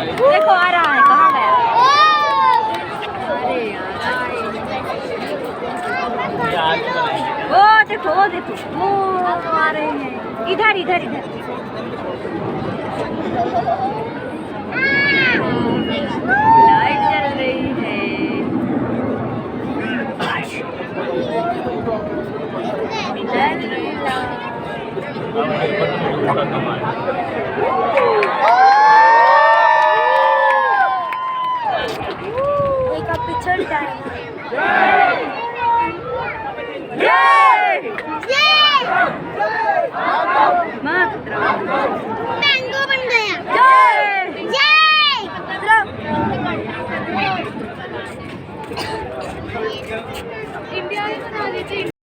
देखो आ रहा है, कहाँ गया? अरे यार, वो देखो वो आ रहे हैं, इधर इधर इधर। लाइट जल रही है। एक पिक्चर